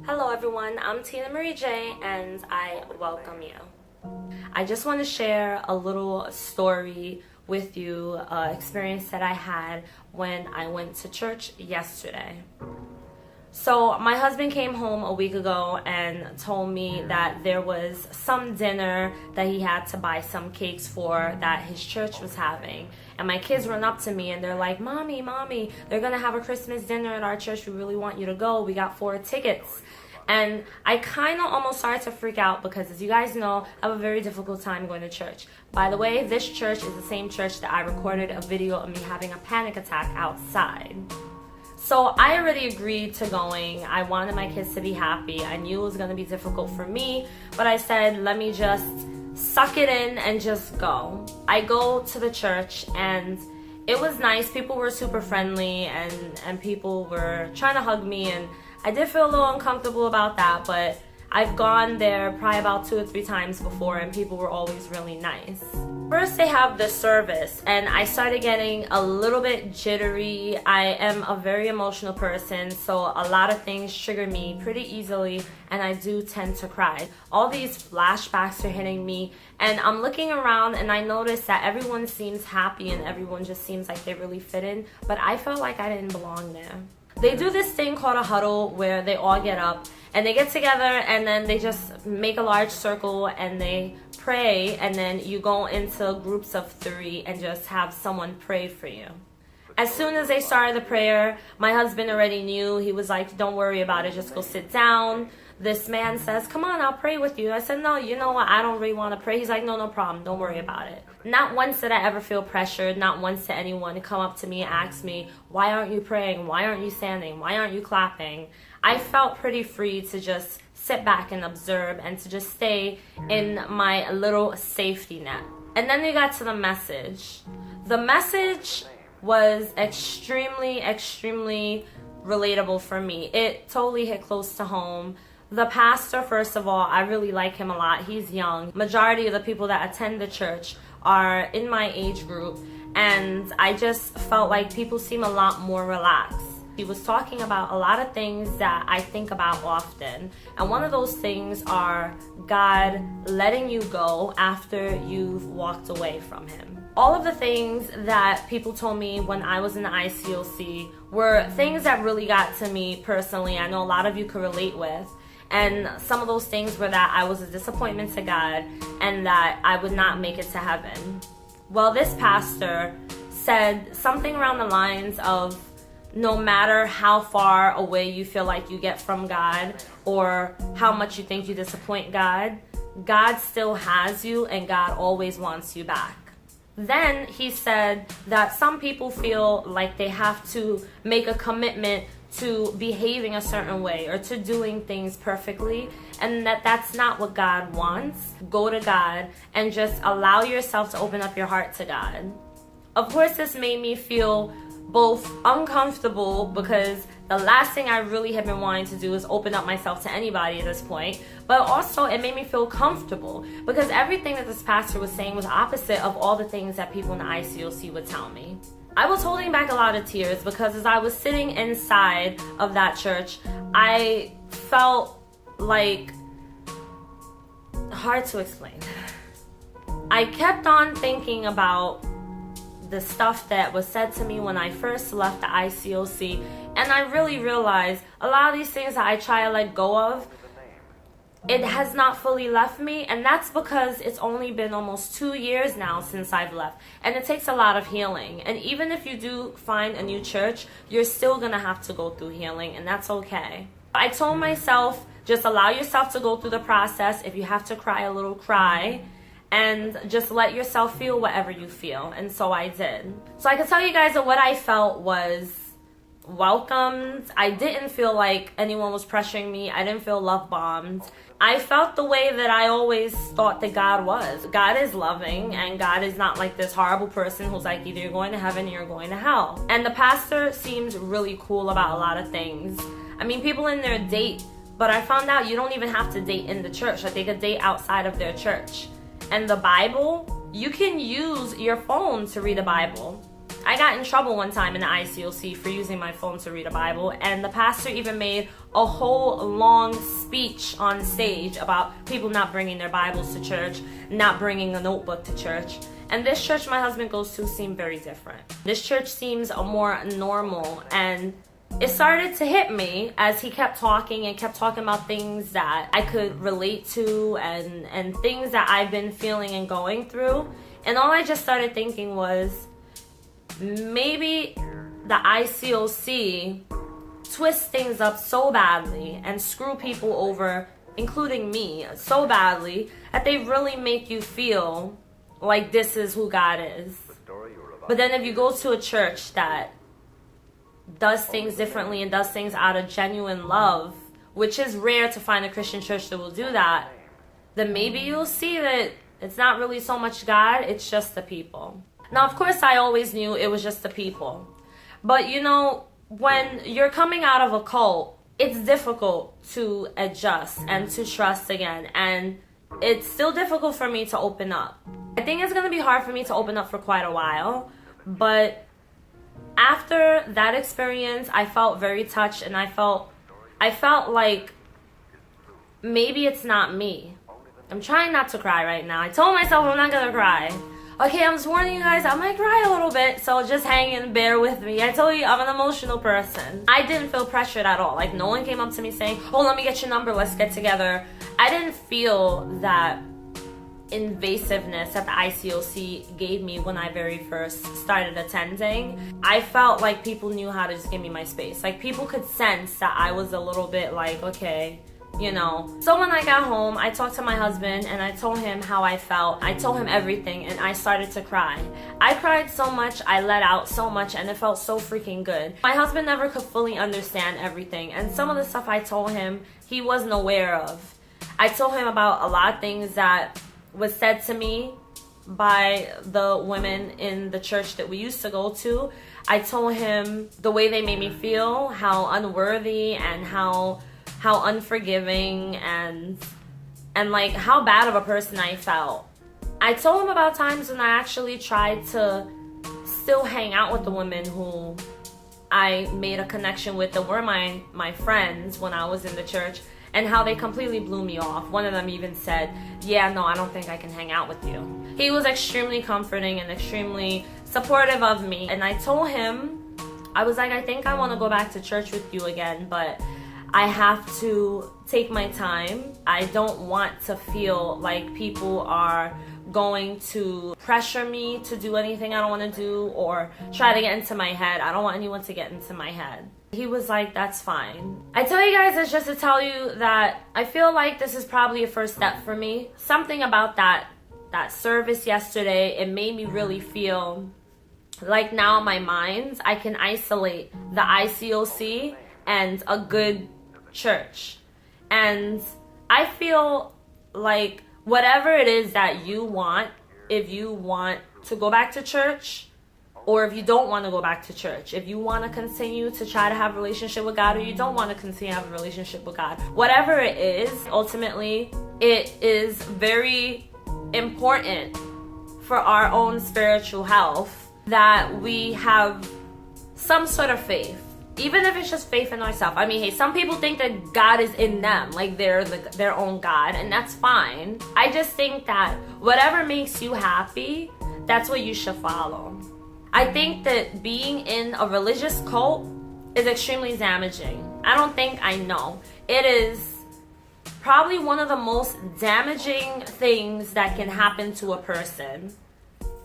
Hello everyone, I'm Tina Marie J and I welcome you. I just want to share a little story with you, experience that I had when I went to church yesterday. So my husband came home a week ago and told me that there was some dinner that he had to buy some cakes for that his church was having. And my kids run up to me and they're like, Mommy, they're going to have a Christmas dinner at our church. We really want you to go. We got 4 tickets. And I kind of almost started to freak out because, as you guys know, I have a very difficult time going to church. By the way, this church is the same church that I recorded a video of me having a panic attack outside. So I already agreed to going. I wanted my kids to be happy. I knew it was going to be difficult for me, but I said, let me just suck it in and just go. I go to the church and it was nice. People were super friendly and people were trying to hug me, and I did feel a little uncomfortable about that, but I've gone there probably about 2 or 3 times before and people were always really nice. First they have the service and I started getting a little bit jittery. I am a very emotional person, so a lot of things trigger me pretty easily and I do tend to cry. All these flashbacks are hitting me and I'm looking around and I notice that everyone seems happy and everyone just seems like they really fit in, but I felt like I didn't belong there. They do this thing called a huddle where they all get up and they get together and then they just make a large circle and they pray, and then you go into groups of 3 and just have someone pray for you. As soon as they started the prayer, my husband already knew. He was like, don't worry about it, just go sit down. This man says, come on, I'll pray with you. I said, no, you know what, I don't really want to pray. He's like, no problem, don't worry about it. Not once did I ever feel pressured, not once did anyone come up to me and ask me, why aren't you praying? Why aren't you standing? Why aren't you clapping? I felt pretty free to just sit back and observe and to just stay in my little safety net. And then we got to the message. The message was extremely relatable for me. It totally hit close to home. The pastor, first of all, I really like him a lot. He's young. Majority of the people that attend the church are in my age group, and I just felt like people seem a lot more relaxed. He was talking about a lot of things that I think about often, and one of those things are God letting you go after you've walked away from Him. All of the things that people told me when I was in the ICOC were things that really got to me personally. I know a lot of you could relate with. And some of those things were that I was a disappointment to God and that I would not make it to heaven. Well, this pastor said something around the lines of, no matter how far away you feel like you get from God or how much you think you disappoint God, God still has you and God always wants you back. Then he said that some people feel like they have to make a commitment to behaving a certain way or to doing things perfectly, and that's not what God wants. Go to God and just allow yourself to open up your heart to God. Of course, this made me feel both uncomfortable because the last thing I really have been wanting to do is open up myself to anybody at this point, but also it made me feel comfortable because everything that this pastor was saying was opposite of all the things that people in the ICOC would tell me. I was holding back a lot of tears because as I was sitting inside of that church, I felt like, hard to explain. I kept on thinking about the stuff that was said to me when I first left the ICOC, and I really realized a lot of these things that I try to let go of, it has not fully left me, and that's because it's only been almost 2 years now since I've left, and it takes a lot of healing. And even if you do find a new church, you're still gonna have to go through healing, and that's okay. I told myself, just allow yourself to go through the process. If you have to cry a little, cry, and just let yourself feel whatever you feel. And so I did. So I can tell you guys that what I felt was welcomed. I didn't feel like anyone was pressuring me. I didn't feel love bombed. I felt the way that I always thought that God was. God is loving, and God is not like this horrible person who's like, either you're going to heaven or you're going to hell. And the pastor seems really cool about a lot of things. I mean, people in there date, but I found out you don't even have to date in the church. Like, they could date outside of their church. And the Bible, you can use your phone to read the Bible. I got in trouble one time in the ICOC for using my phone to read a Bible, and the pastor even made a whole long speech on stage about people not bringing their Bibles to church, not bringing a notebook to church. And this church my husband goes to seemed very different. This church seems more normal, and it started to hit me as he kept talking and kept talking about things that I could relate to and things that I've been feeling and going through. And all I just started thinking was, maybe the ICOC twist things up so badly and screw people over, including me, so badly that they really make you feel like this is who God is. But then if you go to a church that does things differently and does things out of genuine love, which is rare to find a Christian church that will do that, then maybe you'll see that it's not really so much God, it's just the people. Now, of course, I always knew it was just the people. But, you know, when you're coming out of a cult, it's difficult to adjust and to trust again. And it's still difficult for me to open up. I think it's going to be hard for me to open up for quite a while. But after that experience, I felt very touched, and I felt like maybe it's not me. I'm trying not to cry right now. I told myself I'm not going to cry. Okay, I'm just warning you guys, I might cry a little bit, so just hang in, bear with me. I told you I'm an emotional person. I didn't feel pressured at all. Like, no one came up to me saying, oh, let me get your number, let's get together. I didn't feel that invasiveness that the ICOC gave me when I very first started attending. I felt like people knew how to just give me my space. Like, people could sense that I was a little bit like, okay, you know. So when I got home, I talked to my husband and I told him how I felt. I told him everything, and I started to cry. I cried so much, I let out so much, and it felt so freaking good. My husband never could fully understand everything, and some of the stuff I told him, he wasn't aware of. I told him about a lot of things that was said to me by the women in the church that we used to go to. I told him the way they made me feel, how unworthy and how unforgiving and like how bad of a person I felt. I told him about times when I actually tried to still hang out with the women who I made a connection with that were my friends when I was in the church, and how they completely blew me off. One of them even said, yeah, no, I don't think I can hang out with you. He was extremely comforting and extremely supportive of me. And I told him, I was like, I think I want to go back to church with you again, but I have to take my time. I don't want to feel like people are going to pressure me to do anything I don't want to do or try to get into my head. I don't want anyone to get into my head. He was like, that's fine. I tell you guys this just to tell you that I feel like this is probably a first step for me. Something about that service yesterday, it made me really feel like now in my mind, I can isolate the ICOC and a good church. And I feel like whatever it is that you want, if you want to go back to church, or if you don't want to go back to church, if you want to continue to try to have a relationship with God, or you don't want to continue to have a relationship with God, whatever it is, ultimately, it is very important for our own spiritual health that we have some sort of faith. Even if it's just faith in ourselves. I mean, hey, some people think that God is in them, like they're their own God, and that's fine. I just think that whatever makes you happy, that's what you should follow. I think that being in a religious cult is extremely damaging. I know. It is probably one of the most damaging things that can happen to a person,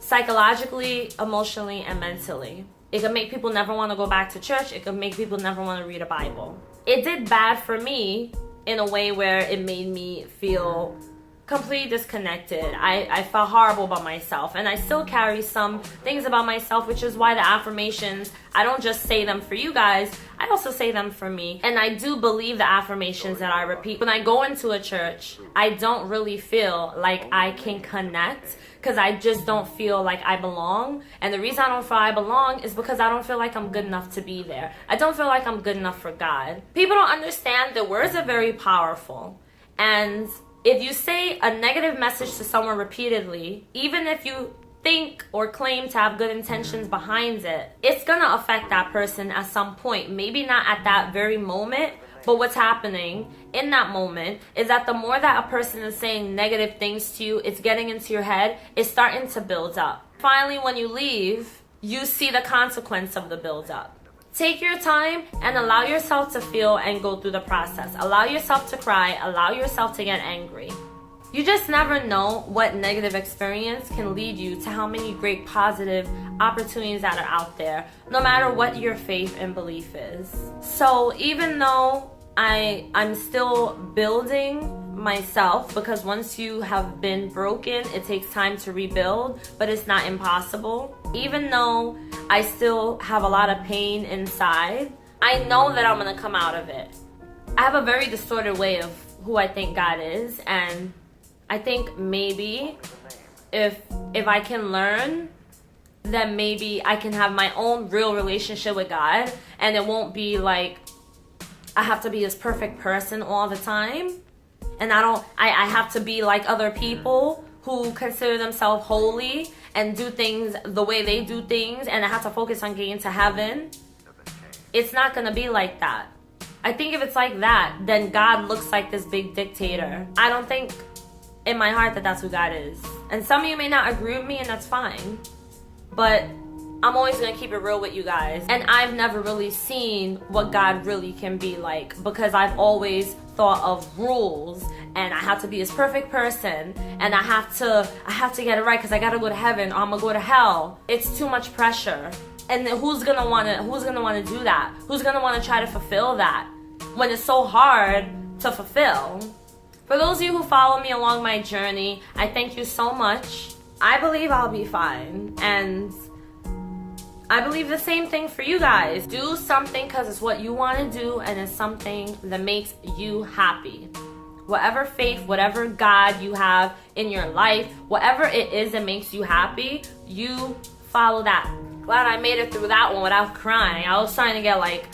psychologically, emotionally, and mentally. It can make people never want to go back to church. It can make people never want to read a Bible. It did bad for me in a way where it made me feel completely disconnected. I felt horrible about myself, and I still carry some things about myself, which is why the affirmations, I don't just say them for you guys, I also say them for me. And I do believe the affirmations that I repeat. When I go into a church, I don't really feel like I can connect, because I just don't feel like I belong. And the reason I don't feel I belong is because I don't feel like I'm good enough to be there. I don't feel like I'm good enough for God. People don't understand that words are very powerful. And if you say a negative message to someone repeatedly, even if you think or claim to have good intentions behind it, it's gonna affect that person at some point. Maybe not at that very moment, but what's happening in that moment is that the more that a person is saying negative things to you, it's getting into your head, it's starting to build up. Finally, when you leave, you see the consequence of the build up. Take your time and allow yourself to feel and go through the process. Allow yourself to cry, allow yourself to get angry. You just never know what negative experience can lead you to how many great positive opportunities that are out there, no matter what your faith and belief is. So even though I'm still building myself, because once you have been broken, it takes time to rebuild, but it's not impossible. Even though I still have a lot of pain inside, I know that I'm gonna come out of it. I have a very distorted way of who I think God is, and I think maybe if I can learn, then maybe I can have my own real relationship with God, and it won't be like I have to be this perfect person all the time, and I have to be like other people who consider themselves holy and do things the way they do things, and I have to focus on getting to heaven. It's not gonna be like that. I think if it's like that, then God looks like this big dictator. I don't think in my heart that that's who God is. And some of you may not agree with me, and that's fine. But I'm always going to keep it real with you guys. And I've never really seen what God really can be like, because I've always thought of rules, and I have to be this perfect person, and I have to get it right because I got to go to heaven or I'm going to go to hell. It's too much pressure. And then who's going to want to do that? Who's going to want to try to fulfill that when it's so hard to fulfill? For those of you who follow me along my journey, I thank you so much. I believe I'll be fine, and I believe the same thing for you guys. Do something because it's what you want to do, and it's something that makes you happy. Whatever faith, whatever God you have in your life, whatever it is that makes you happy, you follow that. Glad I made it through that one without crying. I was trying to get like